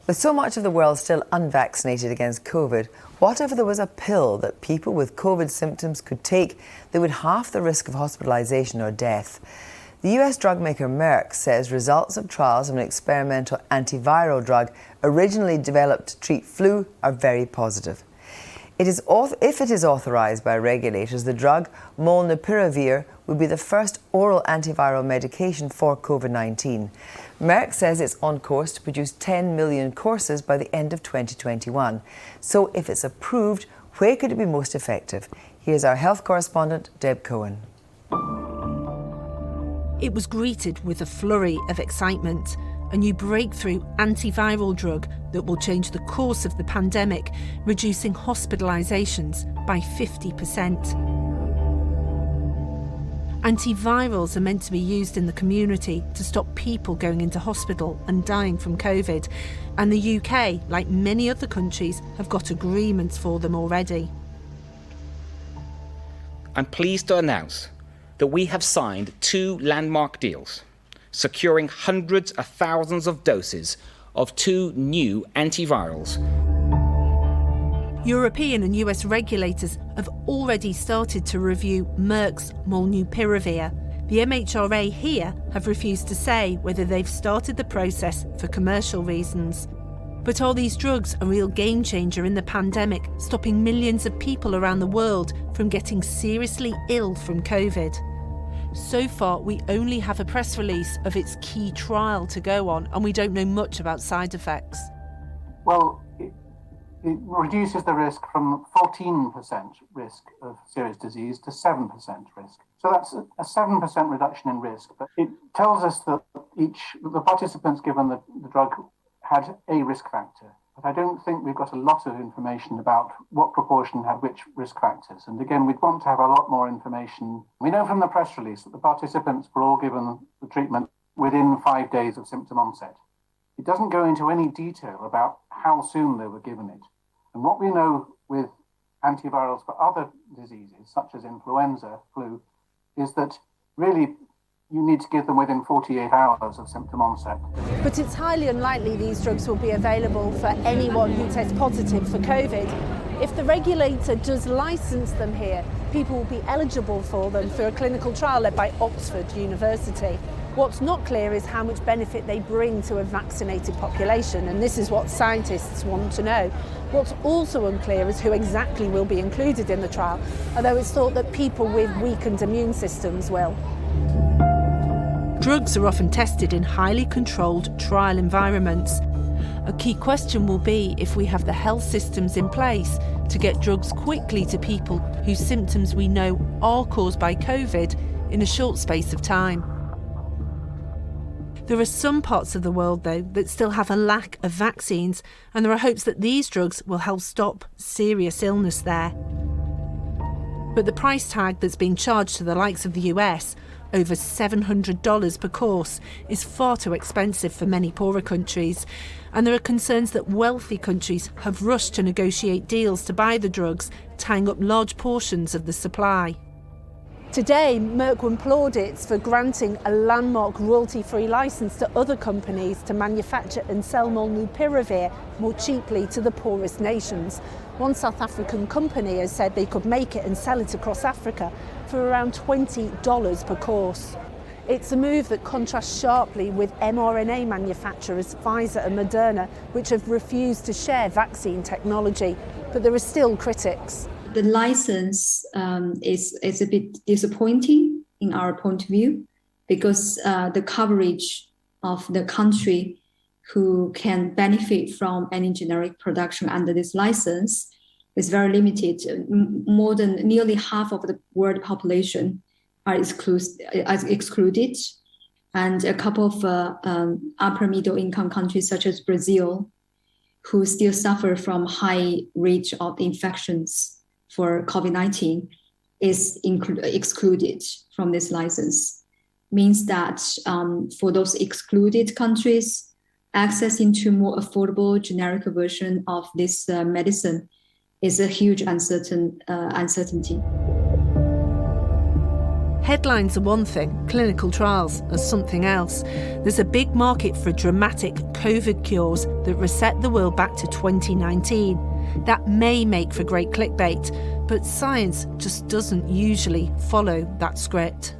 With so much of the world still unvaccinated against COVID, what if there was a pill that people with COVID symptoms could take that would halve the risk of hospitalisation or death? The US drug maker Merck says results of trials of an experimental antiviral drug originally developed to treat flu are very positive. If it is authorised by regulators, the drug Molnupiravir would be the first oral antiviral medication for COVID-19. Merck says it's on course to produce 10 million courses by the end of 2021. So if it's approved, where could it be most effective? Here's our health correspondent, Deb Cohen. It was greeted with a flurry of excitement. A new breakthrough antiviral drug that will change the course of the pandemic, reducing hospitalisations by 50%. Antivirals are meant to be used in the community to stop people going into hospital and dying from COVID. And the UK, like many other countries, have got agreements for them already. I'm pleased to announce that we have signed 2 landmark deals, securing hundreds of thousands of doses of 2 new antivirals. European and US regulators have already started to review Merck's Molnupiravir. The MHRA here have refused to say whether they've started the process for commercial reasons. But are these drugs a real game changer in the pandemic, stopping millions of people around the world from getting seriously ill from COVID? So far, we only have a press release of its key trial to go on, and we don't know much about side effects. Well, it reduces the risk from 14% risk of serious disease to 7% risk. So that's a 7% reduction in risk. But it tells us that the participants given the drug had a risk factor. But I don't think we've got a lot of information about what proportion had which risk factors. And again, we'd want to have a lot more information. We know from the press release that the participants were all given the treatment within 5 days of symptom onset. It doesn't go into any detail about how soon they were given it. And what we know with antivirals for other diseases, such as influenza, flu, is that really you need to give them within 48 hours of symptom onset. But it's highly unlikely these drugs will be available for anyone who tests positive for COVID. If the regulator does license them here, people will be eligible for them for a clinical trial led by Oxford University. What's not clear is how much benefit they bring to a vaccinated population, and this is what scientists want to know. What's also unclear is who exactly will be included in the trial, although it's thought that people with weakened immune systems will. Drugs are often tested in highly controlled trial environments. A key question will be if we have the health systems in place to get drugs quickly to people whose symptoms we know are caused by COVID in a short space of time. There are some parts of the world, though, that still have a lack of vaccines, and there are hopes that these drugs will help stop serious illness there. But the price tag that's being charged to the likes of the US, over $700 per course, is far too expensive for many poorer countries, and there are concerns that wealthy countries have rushed to negotiate deals to buy the drugs, tying up large portions of the supply. Today, Merck won plaudits for granting a landmark royalty-free licence to other companies to manufacture and sell Molnupiravir more cheaply to the poorest nations. One South African company has said they could make it and sell it across Africa for around $20 per course. It's a move that contrasts sharply with mRNA manufacturers Pfizer and Moderna, which have refused to share vaccine technology. But there are still critics. The license is a bit disappointing in our point of view, because the coverage of the country who can benefit from any generic production under this license is very limited. More than nearly half of the world population are excluded, and a couple of upper middle income countries such as Brazil, who still suffer from high rate of infections for COVID-19, is excluded from this license. Means that for those excluded countries, access into more affordable generic version of this medicine is a huge uncertainty. Headlines are one thing, clinical trials are something else. There's a big market for dramatic COVID cures that reset the world back to 2019. That may make for great clickbait, but science just doesn't usually follow that script.